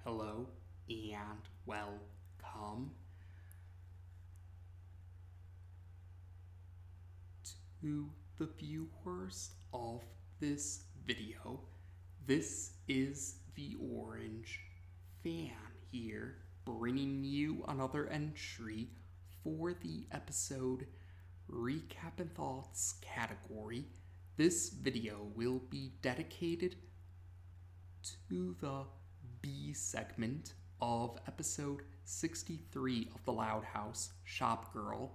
Hello and welcome to the viewers of this video. This is the Orange Fan here, bringing you another entry for the episode Recap and Thoughts category. This video will be dedicated to the B segment of episode 63 of The Loud House, Shop Girl.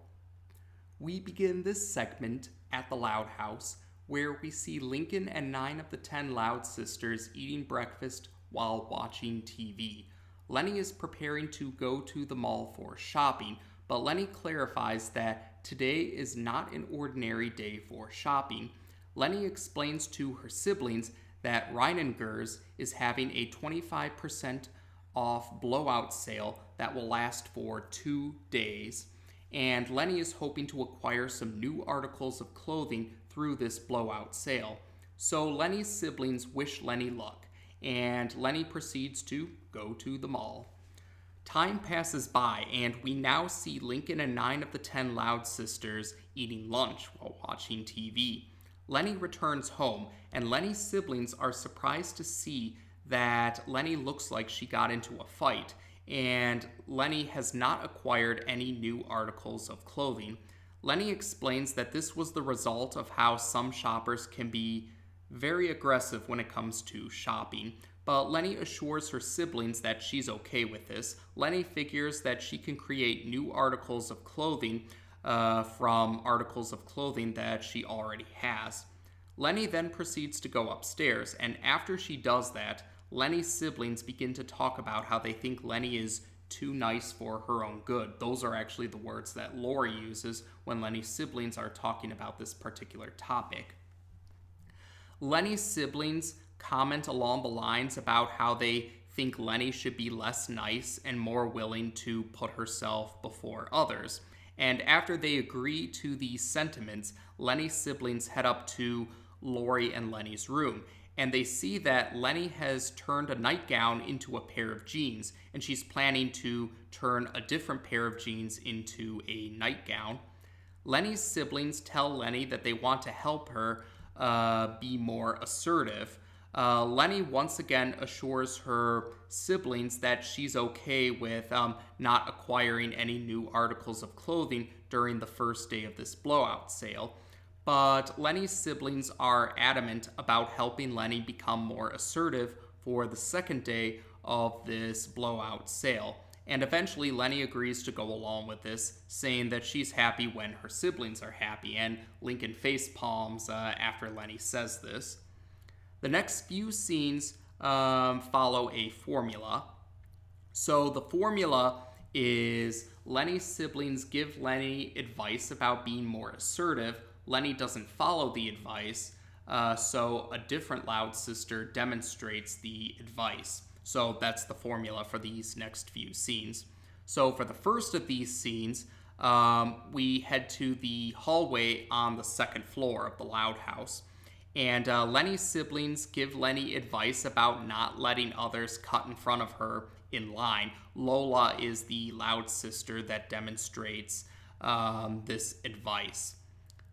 We begin this segment at the Loud House, where we see Lincoln and 9 of the 10 Loud sisters eating breakfast while watching TV. Lenny is preparing to go to the mall for shopping, but Lenny clarifies that today is not an ordinary day for shopping. Lenny explains to her siblings that Reinengers is having a 25% off blowout sale that will last for 2 days. And Lenny is hoping to acquire some new articles of clothing through this blowout sale. So Lenny's siblings wish Lenny luck, and Lenny proceeds to go to the mall. Time passes by, and we now see Lincoln and 9 of the 10 Loud sisters eating lunch while watching TV. Lenny returns home, and Lenny's siblings are surprised to see that Lenny looks like she got into a fight, and Lenny has not acquired any new articles of clothing. Lenny explains that this was the result of how some shoppers can be very aggressive when it comes to shopping, but Lenny assures her siblings that she's okay with this. Lenny figures that she can create new articles of clothing from articles of clothing that she already has. Lenny then proceeds to go upstairs, and after she does that, Lenny's siblings begin to talk about how they think Lenny is too nice for her own good. Those are actually the words that Lori uses when Lenny's siblings are talking about this particular topic. Lenny's siblings comment along the lines about how they think Lenny should be less nice and more willing to put herself before others. And after they agree to these sentiments, Lenny's siblings head up to Lori and Lenny's room, and they see that Lenny has turned a nightgown into a pair of jeans, and she's planning to turn a different pair of jeans into a nightgown. Lenny's siblings tell Lenny that they want to help her be more assertive. Lenny once again assures her siblings that she's okay with not acquiring any new articles of clothing during the first day of this blowout sale. But Lenny's siblings are adamant about helping Lenny become more assertive for the second day of this blowout sale. And eventually Lenny agrees to go along with this, saying that she's happy when her siblings are happy, and Lincoln face palms after Lenny says this. The next few scenes follow a formula. So the formula is Lenny's siblings give Lenny advice about being more assertive. Lenny doesn't follow the advice, so a different Loud sister demonstrates the advice. So that's the formula for these next few scenes. So for the first of these scenes, we head to the hallway on the second floor of the Loud House. And Lenny's siblings give Lenny advice about not letting others cut in front of her in line. Lola is the Loud sister that demonstrates this advice.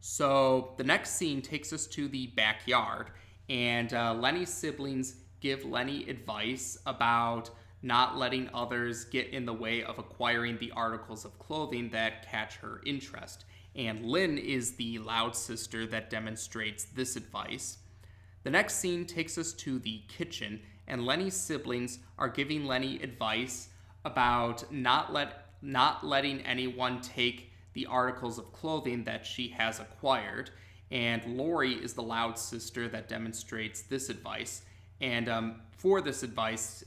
So the next scene takes us to the backyard, and Lenny's siblings give Lenny advice about not letting others get in the way of acquiring the articles of clothing that catch her interest. And Lynn is the Loud sister that demonstrates this advice. The next scene takes us to the kitchen, and Lenny's siblings are giving Lenny advice about not letting anyone take the articles of clothing that she has acquired. And Lori is the Loud sister that demonstrates this advice. And for this advice,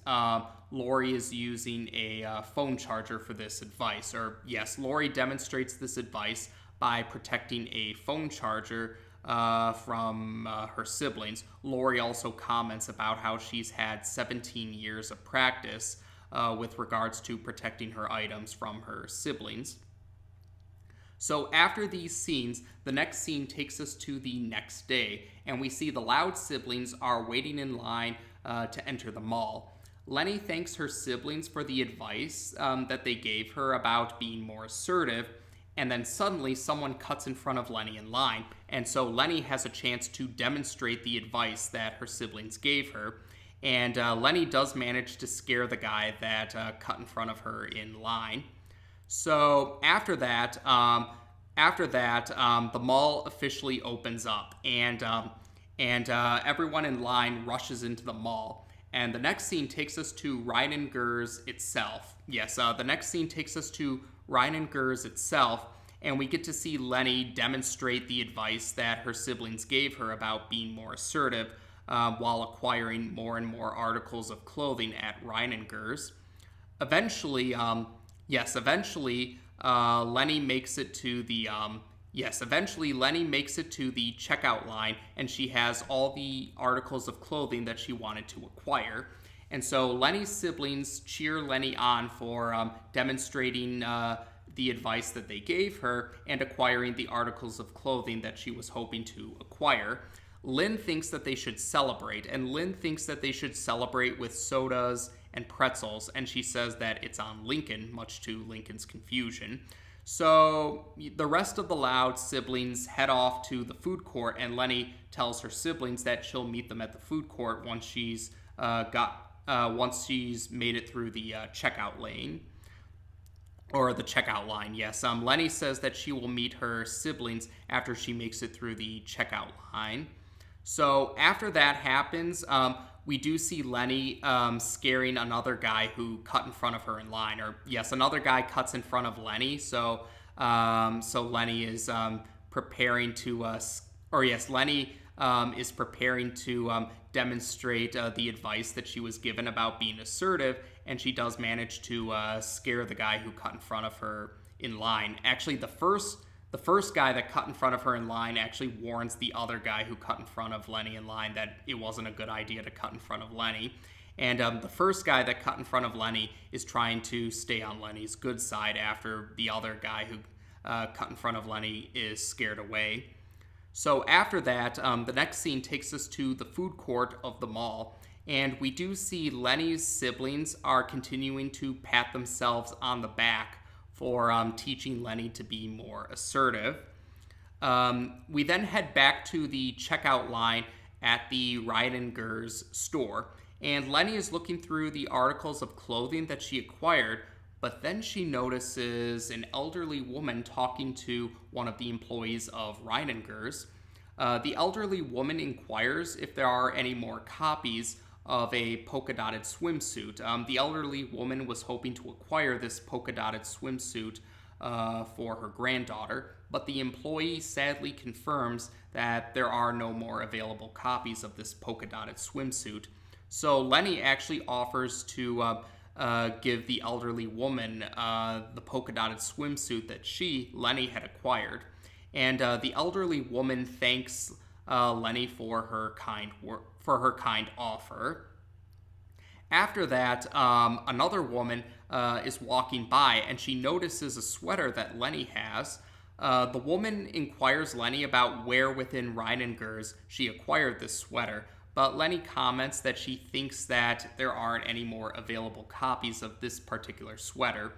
Lori is using a phone charger for this advice. Or yes, Lori demonstrates this advice by protecting a phone charger from her siblings. Lori also comments about how she's had 17 years of practice with regards to protecting her items from her siblings. So after these scenes, the next scene takes us to the next day, and we see the Loud siblings are waiting in line to enter the mall. Lenny thanks her siblings for the advice that they gave her about being more assertive, and then suddenly someone cuts in front of Lenny in line, and so Lenny has a chance to demonstrate the advice that her siblings gave her. And Lenny does manage to scare the guy that cut in front of her in line. So the mall officially opens up, and everyone in line rushes into the mall. And the next scene takes us to Rhinengers itself. Yes, the next scene takes us to Rhinengers itself, and we get to see Lenny demonstrate the advice that her siblings gave her about being more assertive while acquiring more and more articles of clothing at Rhinengers. Eventually, Lenny makes it to the checkout line, and she has all the articles of clothing that she wanted to acquire. And so Lenny's siblings cheer Lenny on for demonstrating the advice that they gave her and acquiring the articles of clothing that she was hoping to acquire. Lynn thinks that they should celebrate, and Lynn thinks that they should celebrate with sodas and pretzels, and she says that it's on Lincoln, much to Lincoln's confusion. So the rest of the Loud siblings head off to the food court, and Lenny tells her siblings that she'll meet them at the food court once she's made it through the checkout lane. Or the checkout line, yes. Lenny says that she will meet her siblings after she makes it through the checkout line. So after that happens, we do see Lenny scaring another guy who cut in front of her in line. Or yes, another guy cuts in front of Lenny. So Lenny is preparing to, Lenny is preparing to demonstrate the advice that she was given about being assertive, and she does manage to scare the guy who cut in front of her in line. Actually, the first guy that cut in front of her in line actually warns the other guy who cut in front of Lenny in line that it wasn't a good idea to cut in front of Lenny. And the first guy that cut in front of Lenny is trying to stay on Lenny's good side after the other guy who cut in front of Lenny is scared away. So after that, the next scene takes us to the food court of the mall, and we do see Lenny's siblings are continuing to pat themselves on the back for teaching Lenny to be more assertive. We then head back to the checkout line at the Rhinengers store, and Lenny is looking through the articles of clothing that she acquired, but then she notices an elderly woman talking to one of the employees of Rhinengers. The elderly woman inquires if there are any more copies of a polka-dotted swimsuit. The elderly woman was hoping to acquire this polka-dotted swimsuit for her granddaughter, but the employee sadly confirms that there are no more available copies of this polka-dotted swimsuit. So Lenny actually offers to give the elderly woman the polka-dotted swimsuit that Lenny, had acquired. And the elderly woman thanks Lenny for her kind offer. After that, another woman is walking by, and she notices a sweater that Lenny has. The woman inquires Lenny about where within Rhinengers she acquired this sweater, but Lenny comments that she thinks that there aren't any more available copies of this particular sweater.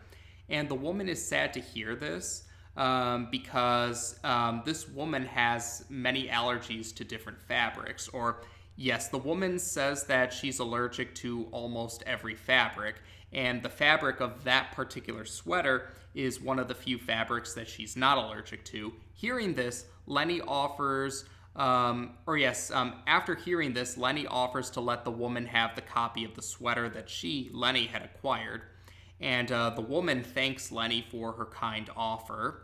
And the woman is sad to hear this because this woman has many allergies to different fabrics. Or, yes, the woman says that she's allergic to almost every fabric, and the fabric of that particular sweater is one of the few fabrics that she's not allergic to. Hearing this, Lenny offers... after hearing this, Lenny offers to let the woman have the copy of the sweater that Lenny, had acquired. And the woman thanks Lenny for her kind offer.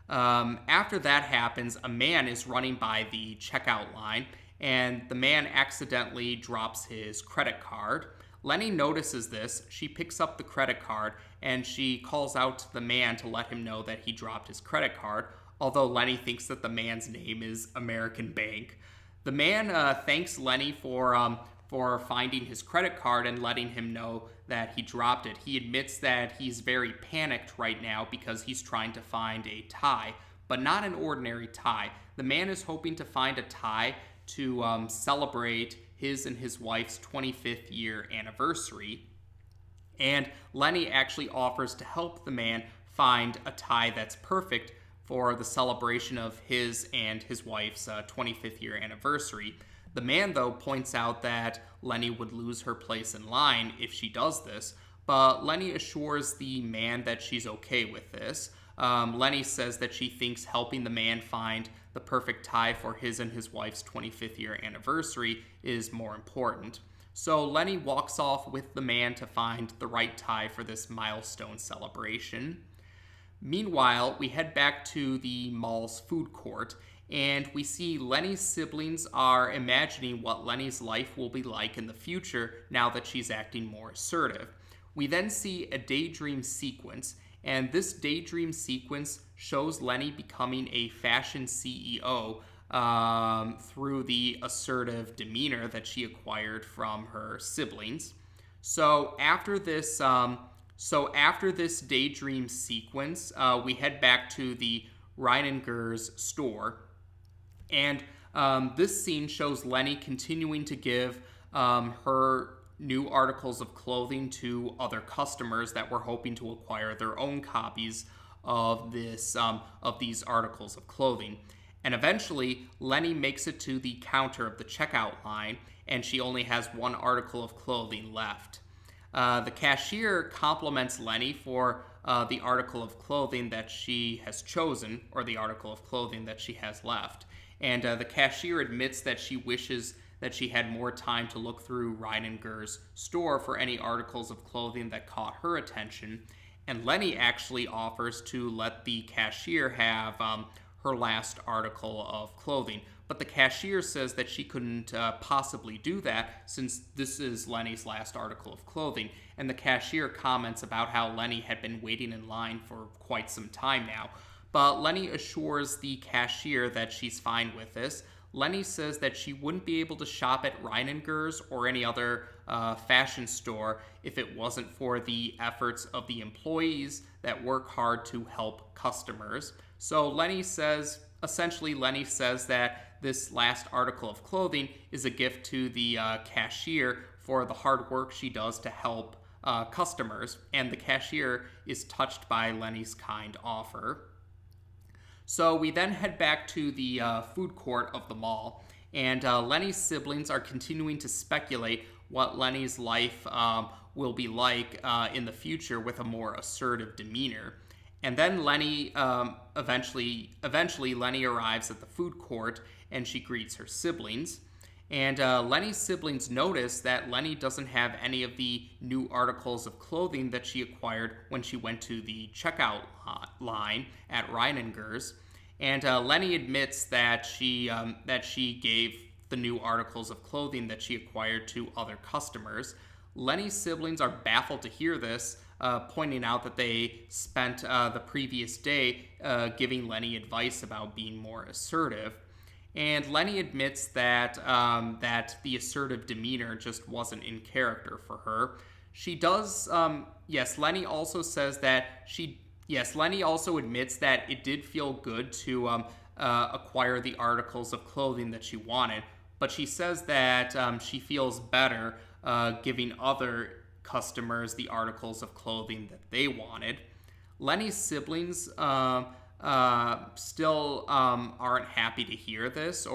After that happens, a man is running by the checkout line, and the man accidentally drops his credit card. Lenny notices this. She picks up the credit card, and she calls out to the man to let him know that he dropped his credit card, although Lenny thinks that the man's name is American Bank. The man thanks Lenny for finding his credit card and letting him know that he dropped it. He admits that he's very panicked right now because he's trying to find a tie, but not an ordinary tie. The man is hoping to find a tie to celebrate his and his wife's 25th year anniversary. And Lenny actually offers to help the man find a tie that's perfect for the celebration of his and his wife's 25th year anniversary. The man, though, points out that Lenny would lose her place in line if she does this, but Lenny assures the man that she's okay with this. Lenny says that she thinks helping the man find the perfect tie for his and his wife's 25th year anniversary is more important. So Lenny walks off with the man to find the right tie for this milestone celebration. Meanwhile, we head back to the mall's food court, and we see Lenny's siblings are imagining what Lenny's life will be like in the future now that she's acting more assertive. We then see a daydream sequence, and this daydream sequence shows Lenny becoming a fashion CEO through the assertive demeanor that she acquired from her siblings. So after this daydream sequence, we head back to the Reinenger's store, and this scene shows Lenny continuing to give her new articles of clothing to other customers that were hoping to acquire their own copies of these articles of clothing. And eventually, Lenny makes it to the counter of the checkout line, and she only has one article of clothing left. The cashier compliments Lenny for the article of clothing that she has chosen, or the article of clothing that she has left. And the cashier admits that she wishes that she had more time to look through Reinenger's store for any articles of clothing that caught her attention. And Lenny actually offers to let the cashier have her last article of clothing. But the cashier says that she couldn't possibly do that since this is Lenny's last article of clothing. And the cashier comments about how Lenny had been waiting in line for quite some time now. But Lenny assures the cashier that she's fine with this. Lenny says that she wouldn't be able to shop at Reinenger's or any other fashion store if it wasn't for the efforts of the employees that work hard to help customers. So Lenny says that this last article of clothing is a gift to the cashier for the hard work she does to help customers, and the cashier is touched by Lenny's kind offer. So we then head back to the food court of the mall, and Lenny's siblings are continuing to speculate what Lenny's life will be like in the future with a more assertive demeanor. And then Lenny, eventually Lenny arrives at the food court, and she greets her siblings. And Lenny's siblings notice that Lenny doesn't have any of the new articles of clothing that she acquired when she went to the checkout line at Reinenger's. And Lenny admits that she gave the new articles of clothing that she acquired to other customers. Lenny's siblings are baffled to hear this, pointing out that they spent the previous day giving Lenny advice about being more assertive. And Lenny admits that the assertive demeanor just wasn't in character for her. She does, Lenny also says that Lenny also admits that it did feel good to acquire the articles of clothing that she wanted, but she says that she feels better giving other customers the articles of clothing that they wanted. Lenny's siblings still aren't happy to hear this,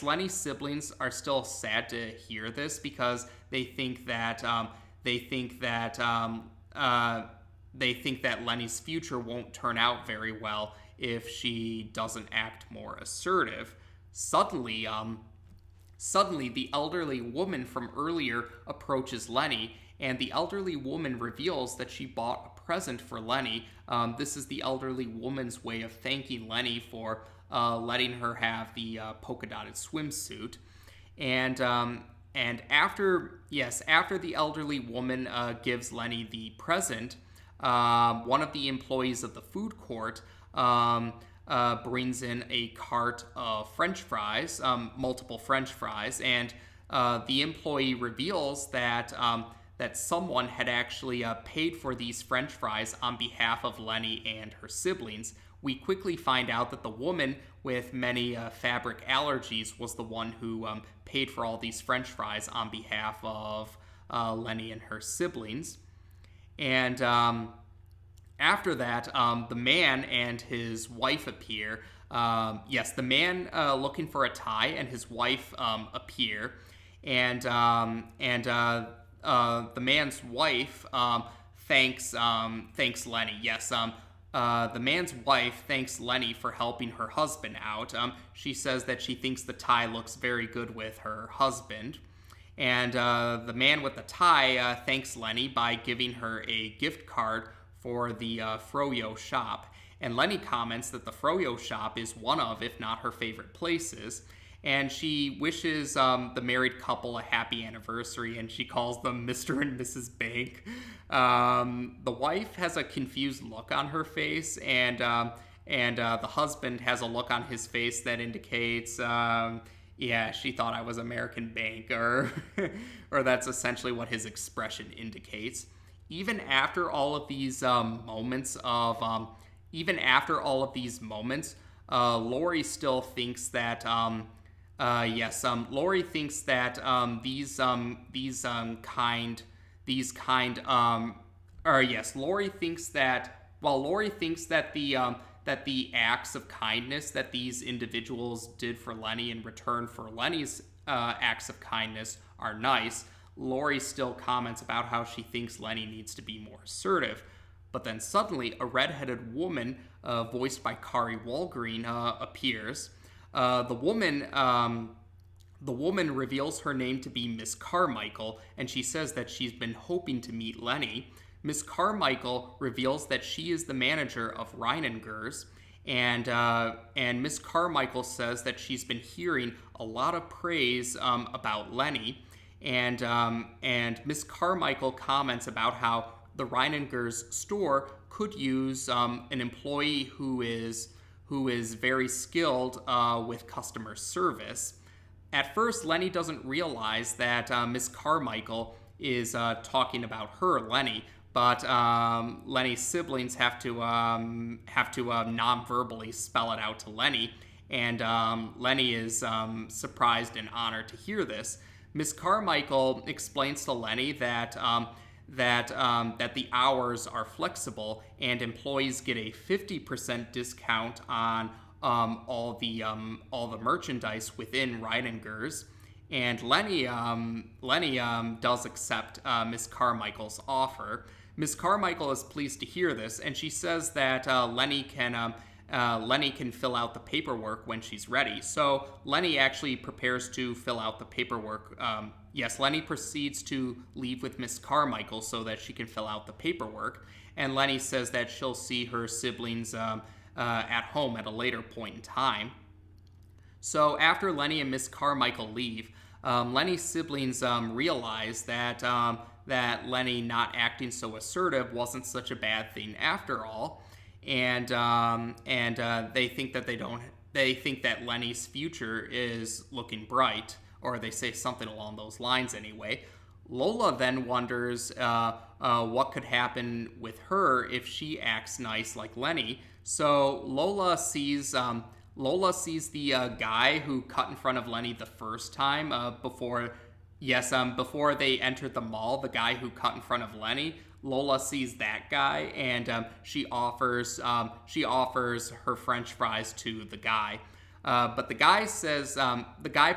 Lenny's siblings are still sad to hear this because they think that Lenny's future won't turn out very well if she doesn't act more assertive. Suddenly, the elderly woman from earlier approaches Lenny, and the elderly woman reveals that she bought a present for Lenny. This is the elderly woman's way of thanking Lenny for letting her have the polka-dotted swimsuit. And after the elderly woman gives Lenny the present, one of the employees of the food court brings in a cart of French fries, multiple French fries, and the employee reveals that someone had actually paid for these French fries on behalf of Lenny and her siblings, we quickly find out that the woman with many fabric allergies was the one who paid for all these French fries on behalf of Lenny and her siblings. And after that, the man and his wife appear. Yes, the man looking for a tie and his wife appear, and the man's wife thanks Lenny. Yes, the man's wife thanks Lenny for helping her husband out. She says that she thinks the tie looks very good with her husband. And the man with the tie thanks Lenny by giving her a gift card for the Froyo shop. And Lenny comments that the Froyo shop is one of, if not her favorite places. And she wishes the married couple a happy anniversary, and she calls them Mr. and Mrs. Bank. The wife has a confused look on her face, and the husband has a look on his face that indicates... yeah, she thought I was American Bank, or that's essentially what his expression indicates. Even after all of these moments, Lori still thinks that Lori thinks that Lori thinks that the acts of kindness that these individuals did for Lenny in return for Lenny's acts of kindness are nice. Lori still comments about how she thinks Lenny needs to be more assertive. But then suddenly a redheaded woman, voiced by Kari Walgreen, appears. The woman reveals her name to be Miss Carmichael, and she says that she's been hoping to meet Lenny. Miss Carmichael reveals that she is the manager of Reinengers, and Miss Carmichael says that she's been hearing a lot of praise about Lenny, and Miss Carmichael comments about how the Reinengers store could use an employee who is very skilled with customer service. At first, Lenny doesn't realize that Miss Carmichael is talking about her, Lenny. But Lenny's siblings have to non-verbally spell it out to Lenny, and Lenny is surprised and honored to hear this. Miss Carmichael explains to Lenny that the hours are flexible and employees get a 50% discount on all the merchandise within Reinengers. And Lenny does accept Miss Carmichael's offer. Miss Carmichael is pleased to hear this, and she says that Lenny can fill out the paperwork when she's ready. So Lenny actually prepares to fill out the paperwork. Lenny proceeds to leave with Miss Carmichael so that she can fill out the paperwork. And Lenny says that she'll see her siblings at home at a later point in time. So after Lenny and Miss Carmichael leave, Lenny's siblings realize that Lenny not acting so assertive wasn't such a bad thing after all, and they think that Lenny's future is looking bright, or they say something along those lines anyway. Lola then wonders what could happen with her if she acts nice like Lenny. So Lola sees the guy who cut in front of Lenny the first time before they entered the mall. The guy who cut in front of Lenny. Lola sees that guy, and she offers her French fries to the guy. But the guy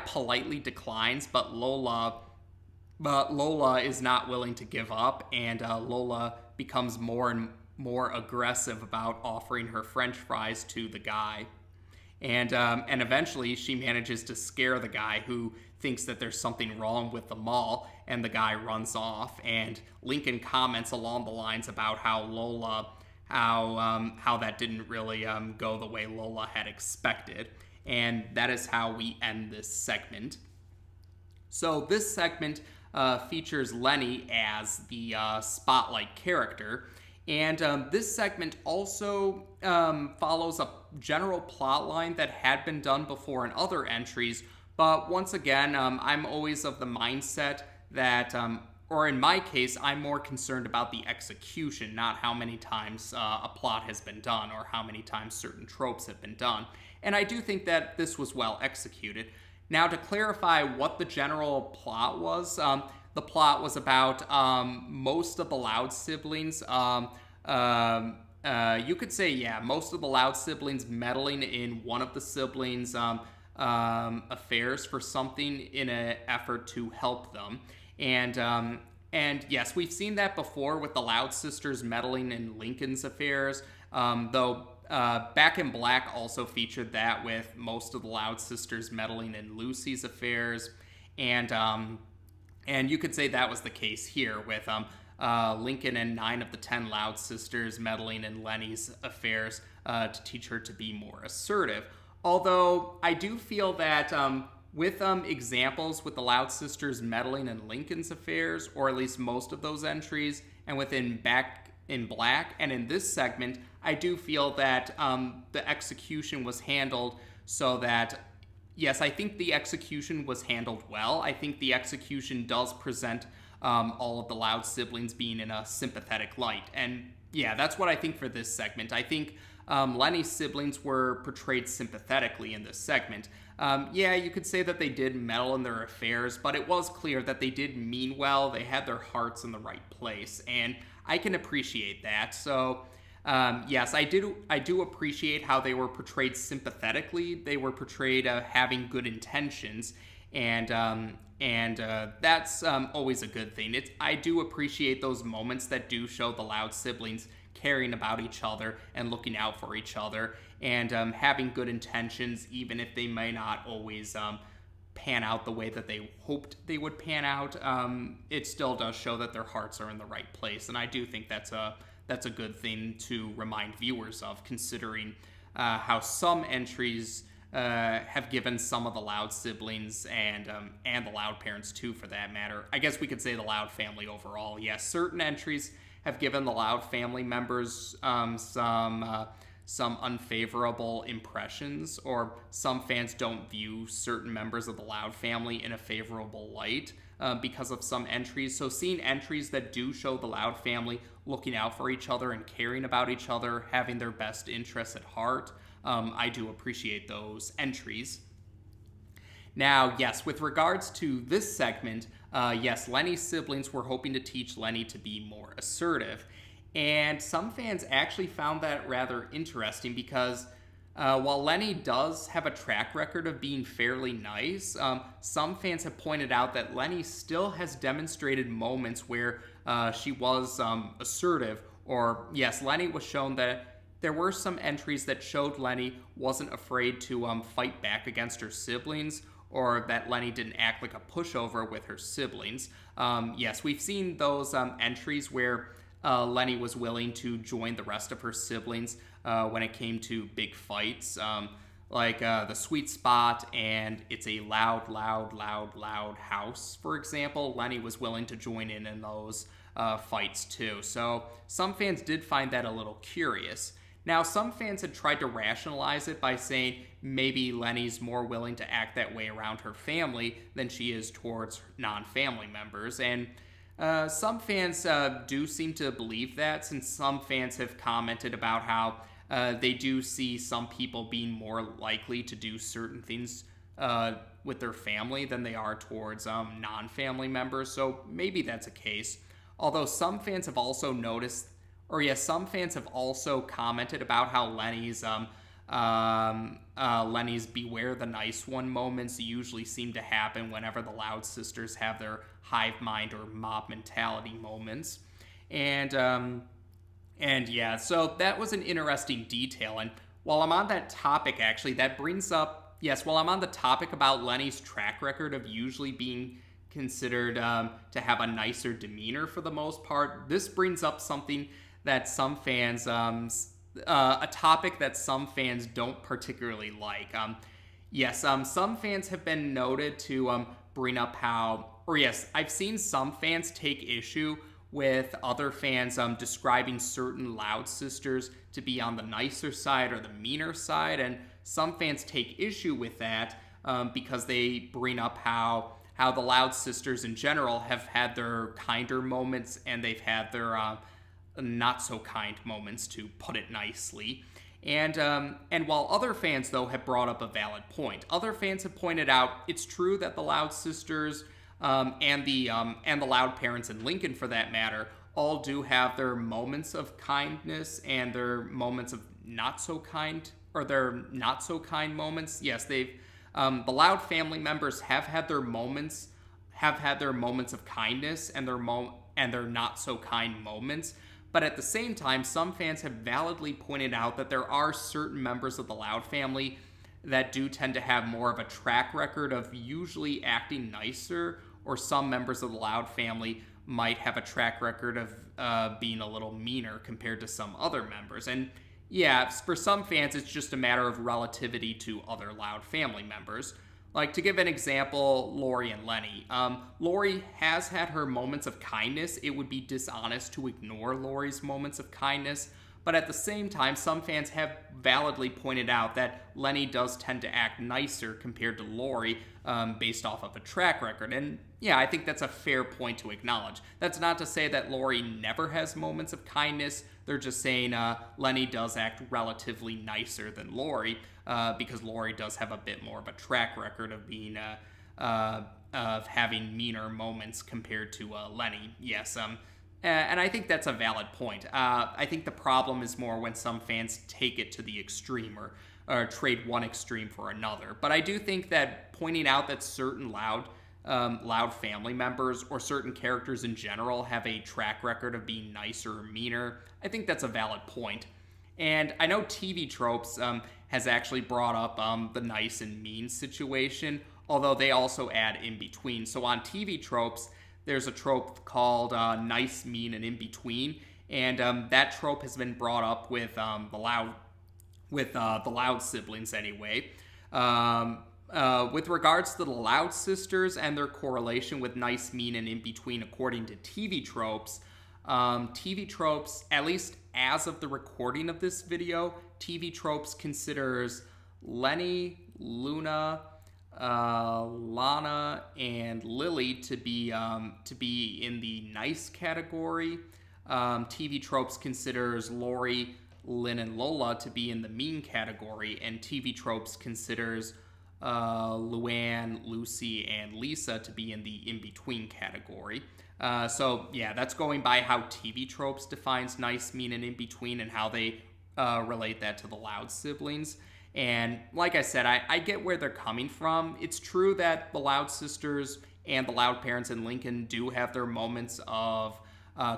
politely declines, but Lola is not willing to give up, and Lola becomes more and more aggressive about offering her French fries to the guy. And eventually she manages to scare the guy who thinks that there's something wrong with the mall, and the guy runs off. And Lincoln comments along the lines about how that didn't really go the way Lola had expected. And that is how we end this segment. So this segment features Lenny as the spotlight character. And this segment also follows a general plot line that had been done before in other entries. But once again, I'm always of the mindset that or in my case, I'm more concerned about the execution, not how many times a plot has been done or how many times certain tropes have been done. And I do think that this was well executed. Now, to clarify what the general plot was, the plot was about most of the Loud siblings. You could say, yeah, most of the Loud siblings meddling in one of the siblings' affairs for something in an effort to help them. And yes, we've seen that before with the Loud sisters meddling in Lincoln's affairs, though Back in Black also featured that with most of the Loud sisters meddling in Lucy's affairs, and you could say that was the case here with Lincoln and 9 of the 10 Loud sisters meddling in Lenny's affairs to teach her to be more assertive. Although I do feel that with examples with the Loud sisters meddling in Lincoln's affairs, or at least most of those entries, and within Back in Black and in this segment, I do feel that the execution was handled so that, yes, I think the execution was handled well. I think the execution does present all of the Loud siblings being in a sympathetic light. And yeah, that's what I think for this segment. I think Lenny's siblings were portrayed sympathetically in this segment. Yeah, you could say that they did meddle in their affairs, but it was clear that they did mean well. They had their hearts in the right place, and I can appreciate that. So yes, I do appreciate how they were portrayed sympathetically. They were portrayed having good intentions, and that's always a good thing. I do appreciate those moments that do show the Loud siblings caring about each other and looking out for each other, and having good intentions, even if they may not always pan out the way that they hoped they would pan out. It still does show that their hearts are in the right place, and I do think that's a good thing to remind viewers of, considering how some entries have given some of the Loud siblings and the Loud parents too, for that matter. I guess we could say the Loud family overall. Yes, certain entries have given the Loud family members some unfavorable impressions, or some fans don't view certain members of the Loud family in a favorable light because of some entries. So seeing entries that do show the Loud family looking out for each other and caring about each other, having their best interests at heart, I do appreciate those entries. Now, yes, with regards to this segment, yes, Lenny's siblings were hoping to teach Lenny to be more assertive. And some fans actually found that rather interesting because while Lenny does have a track record of being fairly nice, some fans have pointed out that Lenny still has demonstrated moments where she was assertive. Or, yes, Lenny was shown that there were some entries that showed Lenny wasn't afraid to fight back against her siblings, or that Lenny didn't act like a pushover with her siblings. Yes, we've seen those entries where Lenny was willing to join the rest of her siblings when it came to big fights, like the Sweet Spot and It's a Loud, Loud, Loud, Loud House, for example. Lenny was willing to join in those fights too. So some fans did find that a little curious. Now, some fans had tried to rationalize it by saying maybe Lenny's more willing to act that way around her family than she is towards non-family members. And some fans do seem to believe that, since some fans have commented about how they do see some people being more likely to do certain things with their family than they are towards non-family members. So maybe that's a case. Although some fans have also noticed, or yes, some fans have also commented about how Lenny's Beware the Nice One moments usually seem to happen whenever the Loud sisters have their hive mind or mob mentality moments. And yeah, so that was an interesting detail. And while I'm on that topic, actually, that brings up, yes, while I'm on the topic about Lenny's track record of usually being considered to have a nicer demeanor for the most part, this brings up something that some fans, a topic that some fans don't particularly like. Yes, some fans have been noted to bring up how, or yes, I've seen some fans take issue with other fans describing certain Loud sisters to be on the nicer side or the meaner side, and some fans take issue with that because they bring up how how the Loud sisters in general have had their kinder moments and they've had their not so kind moments, to put it nicely. And while other fans, though, have brought up a valid point, other fans have pointed out it's true that the Loud sisters and the Loud parents and Lincoln, for that matter, all do have their moments of kindness and their moments of not so kind, or their not so kind moments. Yes, they've the Loud family members have had their moments of kindness and their not so kind moments. But at the same time, some fans have validly pointed out that there are certain members of the Loud family that do tend to have more of a track record of usually acting nicer, or some members of the Loud family might have a track record of being a little meaner compared to some other members. And yeah, for some fans, it's just a matter of relativity to other Loud family members. Like, to give an example, Lori and Lenny. Lori has had her moments of kindness. It would be dishonest to ignore Lori's moments of kindness. But at the same time, some fans have validly pointed out that Lenny does tend to act nicer compared to Lori, based off of a track record. And yeah, I think that's a fair point to acknowledge. That's not to say that Lori never has moments of kindness. They're just saying Lenny does act relatively nicer than Lori, because Lori does have a bit more of a track record of being of having meaner moments compared to Lenny. Yes, and I think that's a valid point. I think the problem is more when some fans take it to the extreme, or trade one extreme for another. But I do think that pointing out that certain Loud family members, or certain characters in general, have a track record of being nicer or meaner, I think that's a valid point. And I know TV Tropes has actually brought up the nice and mean situation, although they also add in between. So on TV Tropes, there's a trope called nice, mean, and in between, and that trope has been brought up with the Loud siblings anyway. With regards to the Loud sisters and their correlation with nice, mean, and in between, according to TV Tropes, at least as of the recording of this video, TV Tropes considers Lenny, Luna, Lana, and Lily to be in the nice category. TV Tropes considers Lori, Lynn, and Lola to be in the mean category, and TV Tropes considers Luann, Lucy, and Lisa to be in the in-between category. So yeah, that's going by how TV Tropes defines nice, mean, and in-between, and how they relate that to the Loud siblings. And like I said, I get where they're coming from. It's true that the Loud sisters and the Loud parents and Lincoln do have their moments of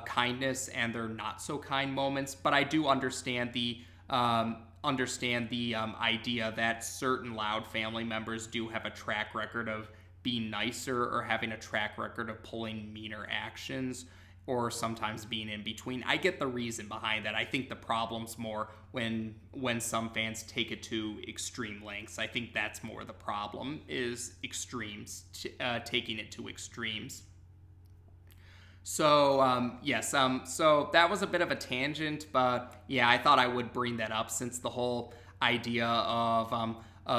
kindness and their not so kind moments, but I do understand the idea that certain Loud family members do have a track record of being nicer, or having a track record of pulling meaner actions, or sometimes being in between. I get the reason behind that. I think the problem's more when some fans take it to extreme lengths. I think that's more the problem, is extremes, taking it to extremes. So, yes, so that was a bit of a tangent, but yeah, I thought I would bring that up, since the whole idea of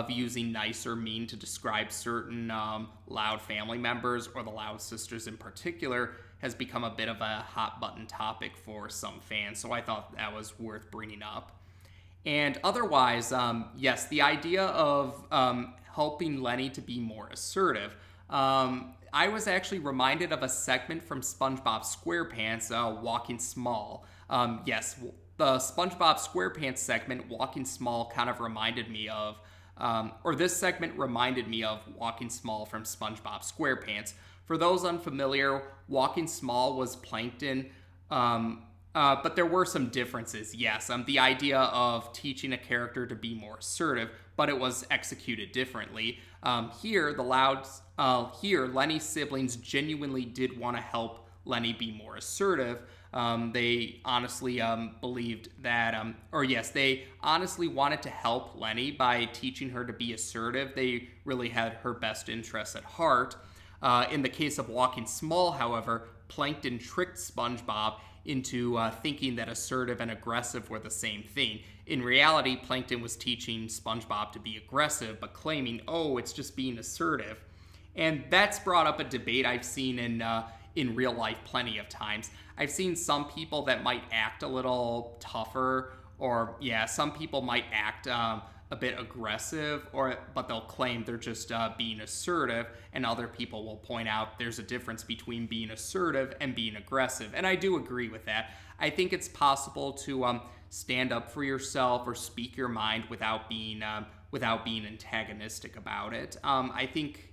using nice or mean to describe certain Loud family members, or the Loud sisters in particular, has become a bit of a hot button topic for some fans. So I thought that was worth bringing up. And otherwise, yes, the idea of helping Lenny to be more assertive. I was actually reminded of a segment from SpongeBob SquarePants, Walking Small. Yes, the SpongeBob SquarePants segment, Walking Small, kind of reminded me of, or this segment reminded me of Walking Small from SpongeBob SquarePants. For those unfamiliar, Walking Small was Plankton, but there were some differences, yes. The idea of teaching a character to be more assertive, but it was executed differently. Here, Lenny's siblings genuinely did want to help Lenny be more assertive. They honestly believed that, they honestly wanted to help Lenny by teaching her to be assertive. They really had her best interests at heart. In the case of Walking Small, however, Plankton tricked SpongeBob into thinking that assertive and aggressive were the same thing. In reality, Plankton was teaching SpongeBob to be aggressive, but claiming, oh, it's just being assertive. And that's brought up a debate I've seen in real life plenty of times. I've seen some people that might act a little tougher, or some people might act a bit aggressive, but they'll claim they're just being assertive, and other people will point out there's a difference between being assertive and being aggressive. And I do agree with that. I think it's possible to stand up for yourself or speak your mind without being antagonistic about it. I think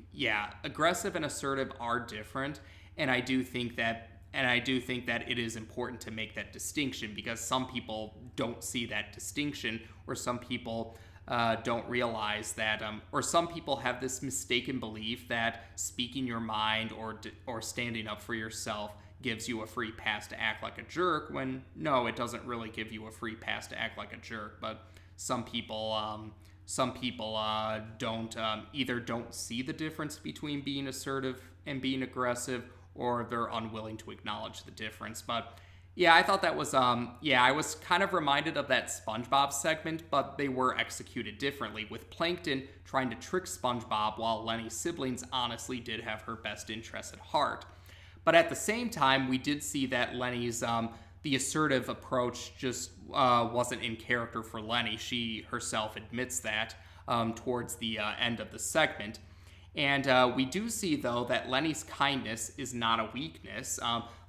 aggressive and assertive are different, and I do think that it is important to make that distinction, because some people don't see that distinction, or some people don't realize that, or some people have this mistaken belief that speaking your mind or standing up for yourself gives you a free pass to act like a jerk, when no, it doesn't really give you a free pass to act like a jerk. But some people either don't see the difference between being assertive and being aggressive, or they're unwilling to acknowledge the difference. But I thought that was I was kind of reminded of that SpongeBob segment, but they were executed differently, with Plankton trying to trick SpongeBob while Lenny's siblings honestly did have her best interests at heart. But at the same time, we did see that Lenny's the assertive approach just wasn't in character for Lenny. She herself admits that towards the end of the segment. And we do see, though, that Lenny's kindness is not a weakness.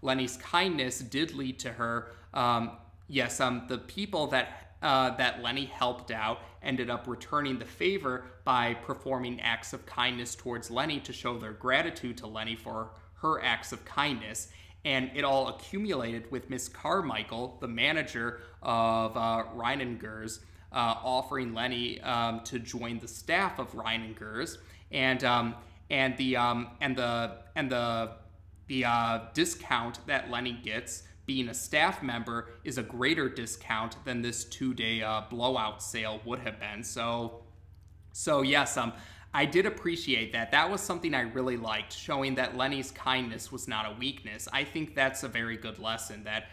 Lenny's kindness did lead to her. The people that Lenny helped out ended up returning the favor by performing acts of kindness towards Lenny to show their gratitude to Lenny for her acts of kindness. And it all accumulated with Miss Carmichael, the manager of Reiningers, offering Lenny to join the staff of Reiningers. And the discount that Lenny gets being a staff member is a greater discount than this 2-day blowout sale would have been. So yes, I did appreciate that. That was something I really liked, showing that Lenny's kindness was not a weakness. I think that's a very good lesson, that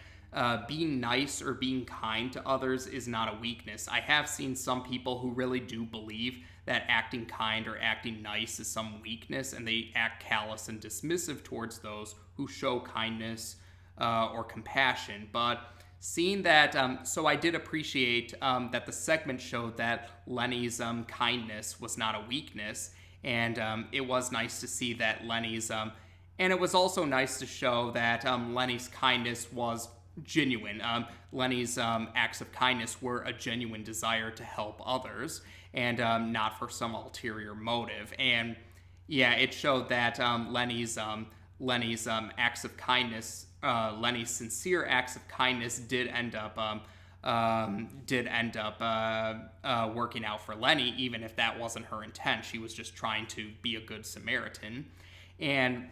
being nice or being kind to others is not a weakness. I have seen some people who really do believe that acting kind or acting nice is some weakness, and they act callous and dismissive towards those who show kindness or compassion. But seeing that, so I did appreciate that the segment showed that Lenny's kindness was not a weakness, and it was nice to see that Lenny's, and it was also nice to show that Lenny's kindness was genuine. Lenny's acts of kindness were a genuine desire to help others, and not for some ulterior motive. And it showed that Lenny's acts of kindness, Lenny's sincere acts of kindness did end up working out for Lenny, even if that wasn't her intent. She was just trying to be a good Samaritan. And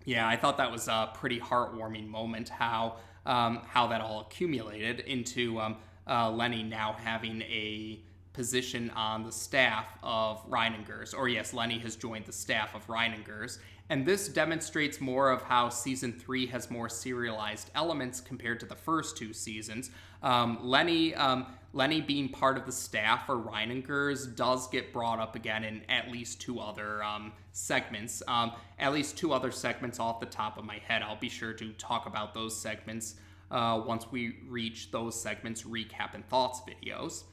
I thought that was a pretty heartwarming moment, how that all accumulated into Lenny now having a position on the staff of Reiningers. Or yes, Lenny has joined the staff of Reiningers. And this demonstrates more of how Season 3 has more serialized elements compared to the first two seasons. Lenny being part of the staff for Reiningers does get brought up again in at least two other segments. At least two other segments off the top of my head. I'll be sure to talk about those segments once we reach those segments recap and thoughts videos.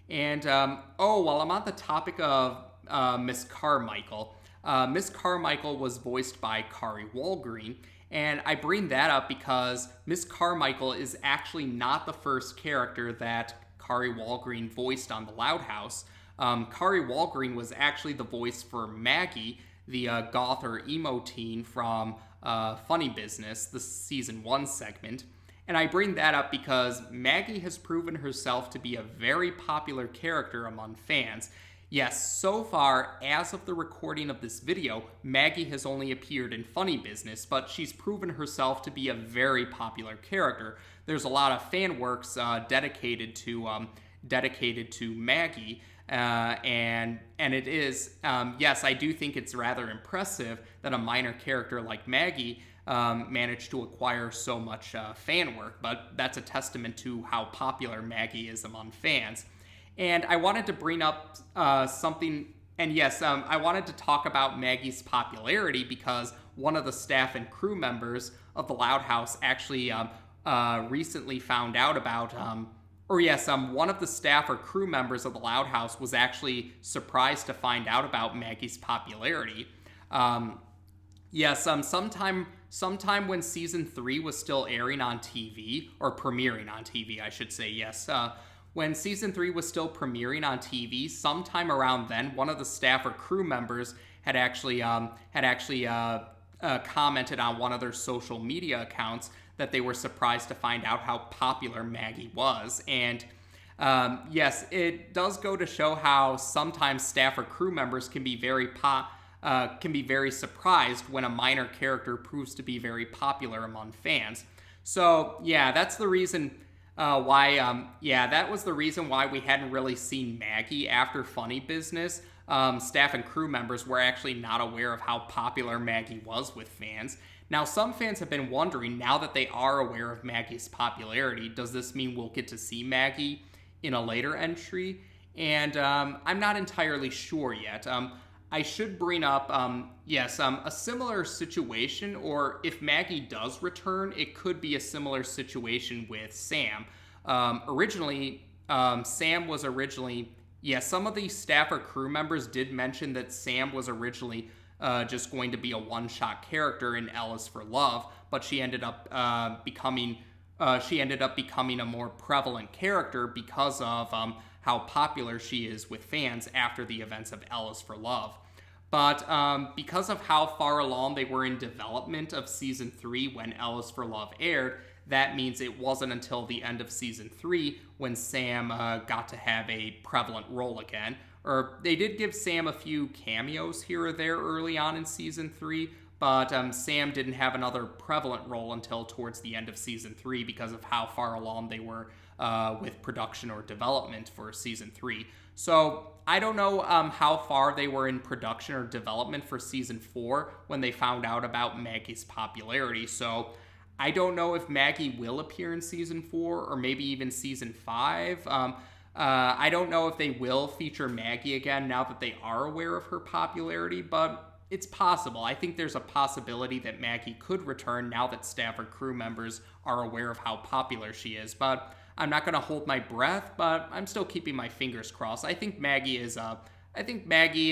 And, while I'm on the topic of Miss Carmichael, Miss Carmichael was voiced by Kari Walgreen, and I bring that up because Miss Carmichael is actually not the first character that Kari Walgreen voiced on The Loud House. Kari Walgreen was actually the voice for Maggie, the goth or emo teen from Funny Business, the Season 1 segment. And I bring that up because Maggie has proven herself to be a very popular character among fans. Yes, so far, as of the recording of this video, Maggie has only appeared in Funny Business, but she's proven herself to be a very popular character. There's a lot of fan works dedicated to Maggie, and it is, yes, I do think it's rather impressive that a minor character like Maggie managed to acquire so much fan work, but that's a testament to how popular Maggie is among fans. And I wanted to bring up something And yes, I wanted to talk about Maggie's popularity because one of the staff and crew members of the Loud House actually recently found out about, one of the staff or crew members of the Loud House was actually surprised to find out about Maggie's popularity. Sometime when season 3 was still airing on TV, or premiering on TV, I should say, yes. When season 3 was still premiering on TV, sometime around then, one of the staff or crew members had actually commented on one of their social media accounts that they were surprised to find out how popular Maggie was. And yes, it does go to show how sometimes staff or crew members can be very surprised when a minor character proves to be very popular among fans. So yeah, that's the reason that was the reason why we hadn't really seen Maggie after Funny Business. Staff and crew members were actually not aware of how popular Maggie was with fans. Now, some fans have been wondering, now that they are aware of Maggie's popularity, does this mean we'll get to see Maggie in a later entry? And I'm not entirely sure yet. I should bring up, a similar situation, or if Maggie does return, it could be a similar situation with Sam. Sam was originally, some of the staff or crew members did mention that Sam was originally just going to be a one-shot character in L is for Love, but she ended up becoming a more prevalent character because of how popular she is with fans after the events of L is for Love. But because of how far along they were in development of season 3 when L is for Love aired, that means it wasn't until the end of season 3 when Sam got to have a prevalent role again. Or they did give Sam a few cameos here or there early on in season 3, but Sam didn't have another prevalent role until towards the end of season 3 because of how far along they were with production or development for season 3. So I don't know how far they were in production or development for season 4 when they found out about Maggie's popularity. So I don't know if Maggie will appear in season 4 or maybe even season 5. I don't know if they will feature Maggie again now that they are aware of her popularity, but it's possible. I think there's a possibility that Maggie could return now that staff or crew members are aware of how popular she is. But I'm not going to hold my breath, but I'm still keeping my fingers crossed. I think Maggie,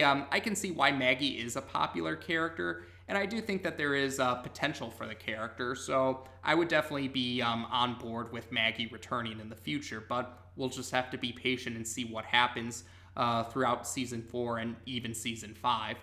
I can see why Maggie is a popular character, and I do think that there is potential for the character, so I would definitely be on board with Maggie returning in the future, but we'll just have to be patient and see what happens throughout season 4 and even season 5.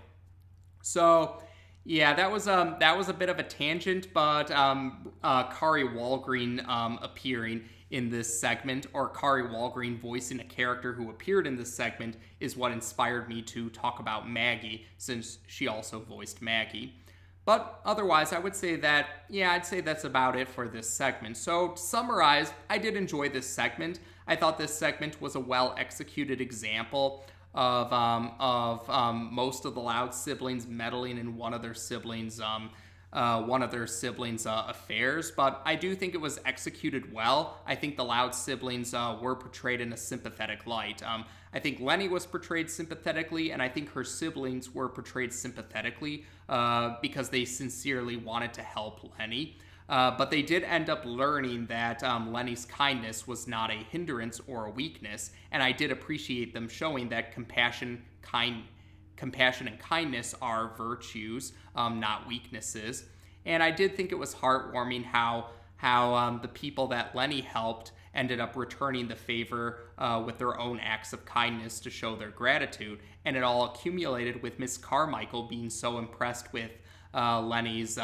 So yeah, that was a bit of a tangent, but Kari Walgreen appearing in this segment, or Kari Walgreen voicing a character who appeared in this segment, is what inspired me to talk about Maggie, since she also voiced Maggie. But otherwise, I'd say that's about it for this segment. So to summarize, I did enjoy this segment. I thought this segment was a well-executed example of most of the Loud siblings meddling in one of their siblings' affairs, but I do think it was executed well. I think the Loud siblings were portrayed in a sympathetic light. I think Lenny was portrayed sympathetically, and I think her siblings were portrayed sympathetically because they sincerely wanted to help Lenny. But they did end up learning that Lenny's kindness was not a hindrance or a weakness, and I did appreciate them showing that compassion and kindness are virtues, not weaknesses. And I did think it was heartwarming how the people that Lenny helped ended up returning the favor with their own acts of kindness to show their gratitude. And it all accumulated with Miss Carmichael being so impressed with Lenny's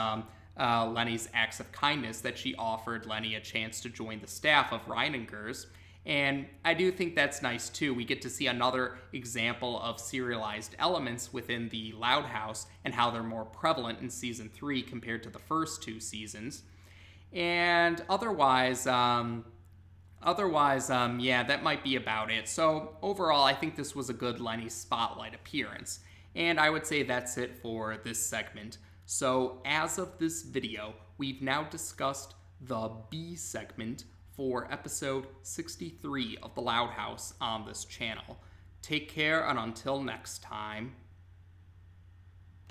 acts of kindness that she offered Lenny a chance to join the staff of Reiningers. And I do think that's nice too. We get to see another example of serialized elements within the Loud House and how they're more prevalent in season 3 compared to the first 2 seasons. And otherwise, that might be about it. So overall, I think this was a good Lenny spotlight appearance. And I would say that's it for this segment. So as of this video, we've now discussed the B segment for episode 63 of The Loud House on this channel. Take care, and until next time.